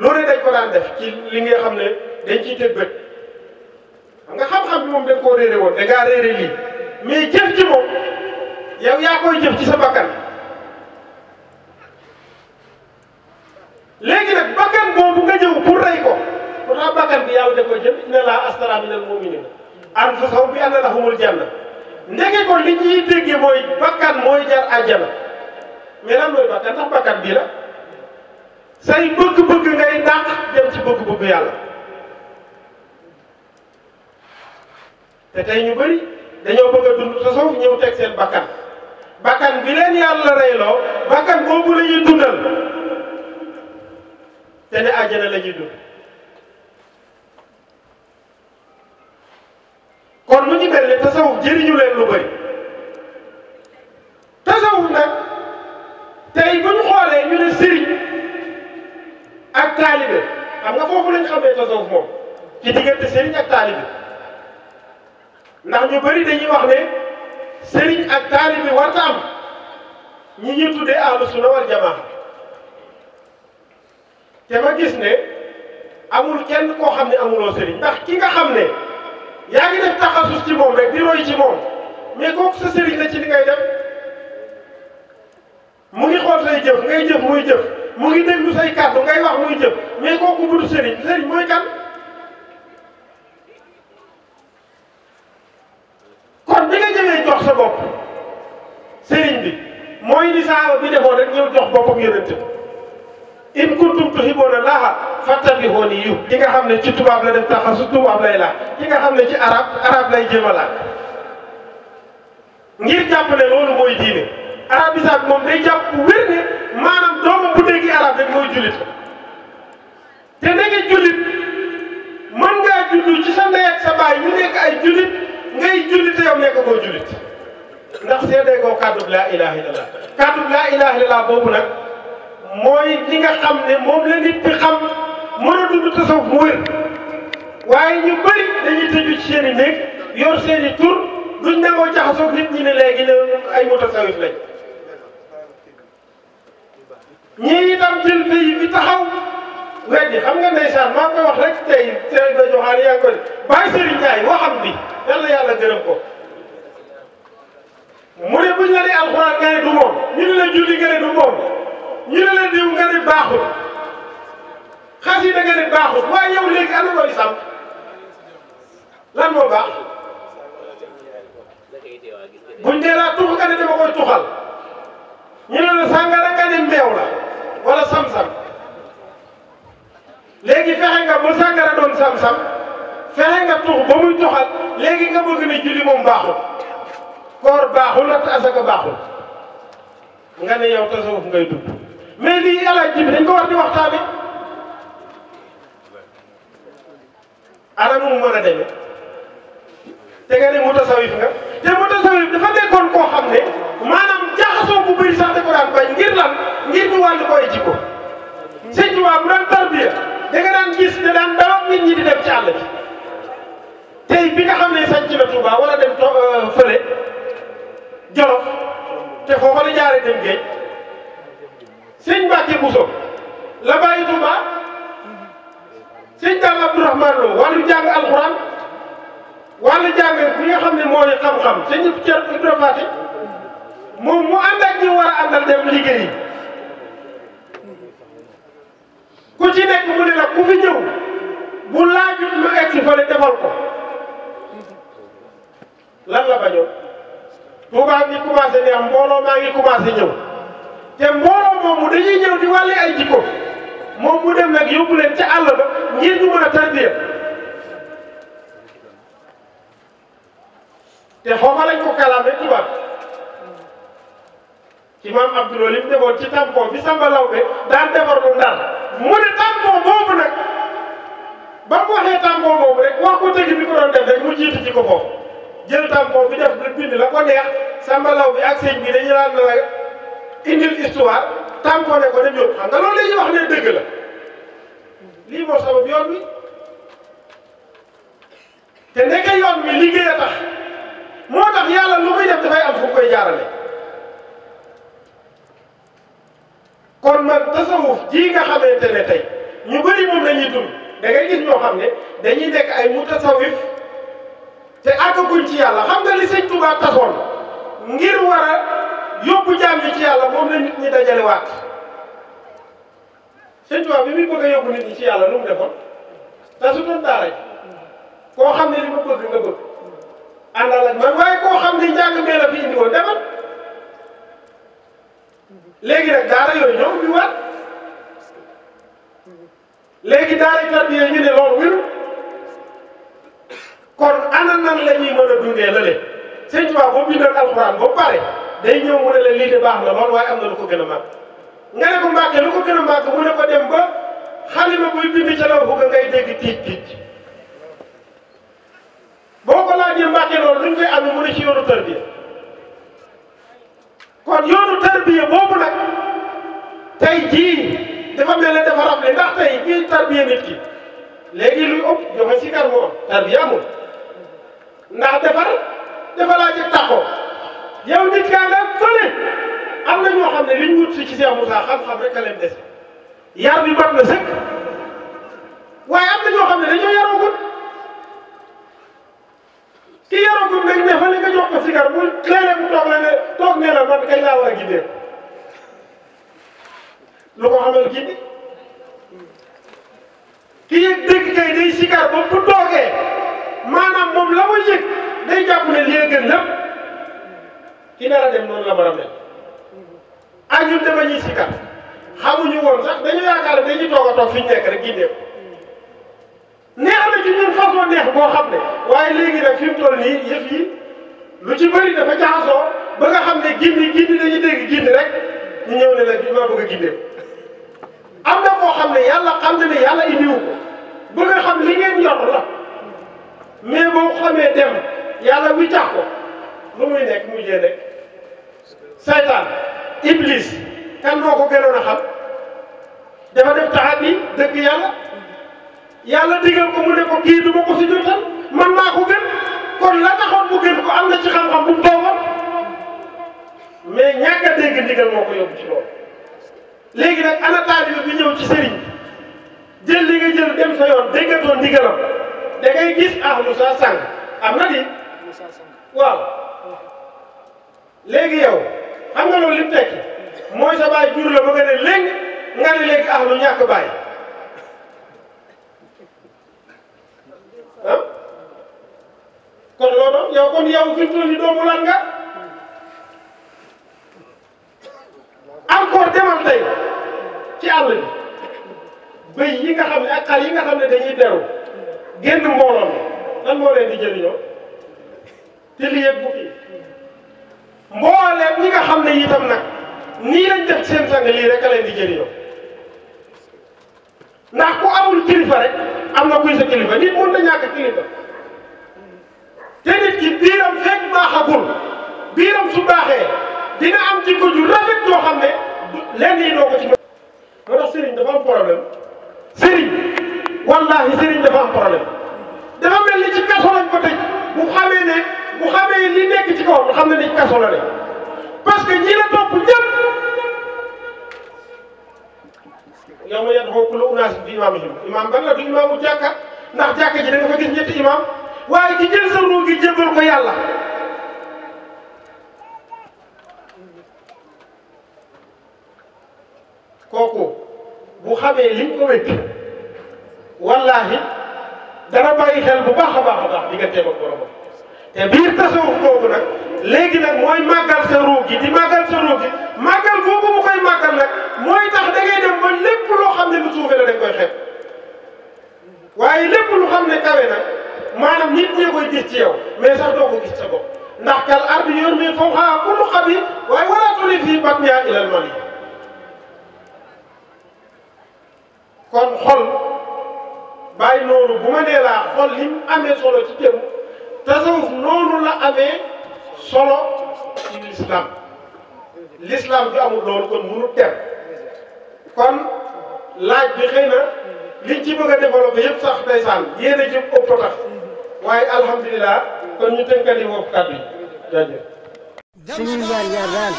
loolu dañ ko daan def ci li nga xam ne dañ ciy tëg bët xam nga xam-xam bi moom dañ koo réere woon da ngaa réere lii mais jëf ci moom yow yaa koy jëf ci sa bakkan léegi nag bakkan boobu nga ñëw pour rey ko pourtant bakkan bi yàlla da ko jël inna laa astara minal mu'minina anfusahum bi anna lahumul janna ndeke ko li ñuy déggee mooy bakkan mooy jar àjjana mais lan mooy bakkan ndax bakkan bii la say bëgg-bëgg ngay dàq dem ci bëgg-bëgg yàlla te tey ñu bëri dañoo bëgg a dund tasawuf ñëw teg seen bakkan bakkan bi leen yàlla reyloo bakkan boobu la ñuy dundal te ne àjjana la ñuy dund kon mu ngi mel ne tasawuf jëriñu leen lu bëri tasawuf nag tey bu ñu xoolee ñu ne sëriñ ak taalibe xam nga foofu lañ xamee tasawuf moom ci diggante sëriñ ak taalibe ndax ñu bëri dañuy wax ne sëriñ ak taalibe warta am ñi ñuy tuddee ahlu sunna wal jamaa te ma gis ne amul kenn koo xam ne amuloo sëriñ ndax ki nga xam ne yaa ngi def taxasus ci moom rek di roy ci moom mais kooku sa sëriñ la ci li ngay def mu ngi xool say jëf ngay jëf muy jëf mu ngi déglu say kàddu ngay wax muy jëf mais kooku bu du sëriñ sëriñ mooy kan kon bi nga ñëwee jox sa bopp sëriñ bi mooy ni saaba bi defoon rek ñëw jox boppam yonent in kuntum tuhibbuuna llaaha fattabi'uuni yu ki nga xam ne ci tubaab la def taxasus tubaab lay laaj ki nga xam ne ci arab lay jéem a laaj ngir jàpp ne loolu mooy diine arabisation moom day jàpp wér ne maanaam doomam bu déggi arab rek mooy jullit te ndeke jullit mën ngaa juddu ci sa ndey ak sa baay ñu nekk ay jullit ngay jullit te yow nekk koo jullit ndax seedee koo kàddub laa ilaha illallah kàddub laa ilaha illallah boobu nag mooy li nga xam ne moom la nit bi xam mën a dund tasawuf mu wér waaye ñu bëri dañuy tëju ci seen i néeg yor seen i tur duñ nangoo jaxasoog nit ñi ne léegi ne ay mutasawif lañ ñii itam jël pays bi taxaw weddi xam nga ndeysaan maa ngi koy wax rek tey tey da joxaane yaa ngi koy bàyyi Serigne Ndiaye waxam bi yàlla gërëm ko mu ne buñ la ne alxuraan nga ne du moom ñu ne la julli nga ne du moom ñu ne la diw nga ne baaxul xasida nga ne baaxul waaye yow léegi ana koy sàmm lan moo baax buñ dee laa tux nga ne dama koy tuxal ñu ne la sàngara nga ne meew la wala sam-sam léegi fexe nga ba sàngara doon sam-sam fexe nga tux ba muy tuxal léegi nga bëgg ne julli moom baaxul koor baaxul ak asaka baaxul nga ne yow tasawuf ngay dugg mais lii yàlla ji bi dañ ko war di waxtaane ana nu mu mën a demee te nga ne mutasawif nga te mutasawif dafa nekkoon koo xam ne maanaam jaxasoo bu bëri sax da ko daan bañ ngir lan ngir ñu wàllu ko ay jikko sëñ Tuubaa bu daan tarbiya da nga daan gis ne daan dawam nit ñi di dem ci àll bi tey bi nga xam ne sañ ci la Tuubaa wala dem fële Jolof te foofa la jaaree dem géej sëñ Mbàkke Buso la bàyyi Tuubaa sëñ Daam Abdourahmane Lo wàllu jàng alxuraan wàllu jàng bi nga xam ne mooy xam-xam sëñ Cerno Ibra Faati moom mu ànd ak ñi war a àndal dem liggéeyi ku ci nekk mu ne la ku fi ñëw bu laajut lu egg si fële defal ko lan la bañoon Tuubaa ngi commencé neex mbooloo maa ngi commencé ñëw te mbooloo moomu dañuy ñëw di wàlli ay jikko moom mu dem nag yóbbu leen ca àll ba ngir ñu mën a tarbiya te foofa lañ ko kalaame tubaab ci maam Abdoulaye li mu defoon ci tampon bi Samba Lawbe daan defar lu Ndar mu ne tampon boobu nag ba mu waxee tampon boobu rek wax ko tëgg bi ko doon def rek mu jiitu ci ko foofu jël tampon bi def bind la ko neex sambalaw bi ak sëñ bi dañu naan la indil histoire tamponné ko dem yóbbu xam nga loolu la ñuy wax ne dëgg la lii moo sabab yoon wi te nekk yoon wi liggéey a tax moo tax yàlla lu muy def dafay am fu koy jaarale kon man tasawuf ji nga xamante ne tey ñu bëri moom la ñuy dund da ngay gis ñoo xam ne dañuy nekk ay mutasawif te àggaguñ ci yàlla xam nga li sëñ Tuubaa tasoon ngir war a yóbbu jaam ñi ci yàlla moom la nit ñi dajalewaat sëñ Tuubaa bi muy bëgg a yóbbu nit ñi ci yàlla lu mu defoon tasutoon daara ji koo xam ne li ma bëgg nga bëgg àndal ak man waaye koo xam ne njàng mee la fi indi woon demal léegi nag daara yooyu ñoom bi waat léegi daara tarbiya ñu ne loolu wiru kon ana nan la ñuy mën a dundee lële sëñ Tuubaa boo bindoon alxuraan ba pare day ñëw mu ne la lii de baax na lool waaye am na lu ko gën a màgg nga ne ko Mbàkke lu ko gën a màgg mu ne ko dem ba xalima buy bind ca law bugg ngay dégg tiit boo ko laajee Mbàkke loolu luñ koy amee mu ne ci yoonu tarbiya kon yoonu tarbiya boobu nag tey jii dafa mel ne dafa rafle ndax tey kii tarbiya nit ki léegi luy ëpp joxe si kar moo am tarbiya amul ndax dafa laaj a taxoo yow nit kaa nga fële am na ñoo xam ne liñ wut si ci Cheikh Moussa xam-xam rek a leen des yar bi mat na sëkk waaye am na ñoo xam ne dañoo yaroogut ki yaroogut nag ne fa li nga jox ko sikar bu léeg-léeg mu toog ne la man kañ laa war a gindee lu ko xamal gindi ki yëg dégg kay day sikar ba bu toogee maanaam moom la muy yëg day jàpp ne lii gën lépp ki nar a dem noonu la mën a mel ak ñun dama ñuy sikar xamuñu woon sax dañu yaakaar ne dañuy toog a toog fi ñu nekk rek gindee ko neex na ci ñun façon neex boo xam ne waaye léegi nag fi mu toll nii yëf yi lu ci bëri dafa jaxasoo ba nga xam ne gindi dañuy dégg gindi rek ñu ñëw ne la bi maa bëgg a gindee am na koo xam ne yàlla xam na ne yàlla indiwu ko bëgg a xam li ngeen yor la mais boo xamee dem yàlla wiccax ko lu muy nekk mujjee nekk saytaan iblis kan moo ko gënoon a xam dafa def taxaddi dëgg yàlla digal ko mu ne ko kii du ma ko si jotal man maa ko gën kon la taxoon mu gën ko am na ci xam-xam bu mu toogoon mais ñàkk a dégg ndigal moo ko yóbbu ci loolu léegi nag ana taalibe bi ñëw ci sëriñ jël li nga jël dem sa yoon déggatoo ndigalam da ngay gis ahlu sa sang am na di waaw léegi yow xam nga loolu li mu tekki mooy sa baay jur la ba nga ne léegi nga ne léegi ahlu ñàkk baay ah kon loolu yow kon yow fi mu toll nii doomu lan nga encore demal tey ci àll bi bëy yi nga xam ne ak xar yi nga xam ne dañuy deru génn mbooloo mi lan moo leen di jëriñoo te li yëg bu kii mbooleem ñi nga xam ne itam nag nii lañ def seen sang lii rek a leen di jëriñoo ndax ku amul kilifa rek am na kuy sa kilifa nit mën na ñàkk kilifa te nit ki biiram fekk baaxagul biiram su baaxee dina am jikko ju rafet joo xam ne lenn yi doo ko ci moo tax sëriñ dafa am problème sëriñ wallahi sëriñ dafa am problème dafa mel ni ci kaso lañ ko tëj bu xamee li nekk ci kaw xam ne ni ci kaso la ne parce que ñi la topp ñëpp yow ma yet xoo kullu unaas bi imaamihim imaam ban la du imaamu jàkka ndax jàkka ji da nga fa gis ñetti imaam waaye ki jël sa ruu gi jébbal ko yàlla kooku bu xamee liñ ko wékk wallaahi dana bàyyi xel bu baax a baax digganteem ak boromam te biir tasawuf boobu nag léegi nag mooy màggal sa ruu gi di màggal sa ruu gi màggal boobu mu koy màggal nag mooy tax da ngay dem ba lépp loo xam ne lu suufe la dañ koy xeeb waaye lépp lu xam ne kawe nag maanaam nit ñi koy gis ci yow mais sax doo ko gis sa bopp ndax kal ardi yurmi fawqahaa kullu xabiir waaye wala tuli fii batnihaa ilal mali kon xol bàyyi noonu bu ma nee laa xol li mu amee solo ci jëm tasawuf noonu la amee solo ci l'islam bi amul loolu kon mënut dem kon laaj bi xëy na liñ ci bëgg a développé yëpp sax ndeysaan yéen a jëm ëpp tax waaye alhamdulilah kon ñu tënkali foofu kàddu yi jaajëf. suñuy jaar-jaar daal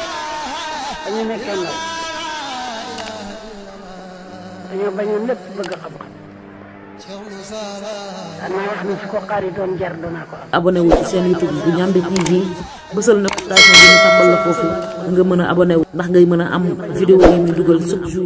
dañu nekkoon nag dañoo bañoon lépp bëgg xam-xam danaa wax ni su ko xaaritoon jar danaa ko am. abonné wu ci seen YouTube bu Ndiamé TV bësal na station bi ñu tàmbal la foofu nga mën a abonné wu ndax ngay mën a am vidéo yi ñu dugal chaque jour.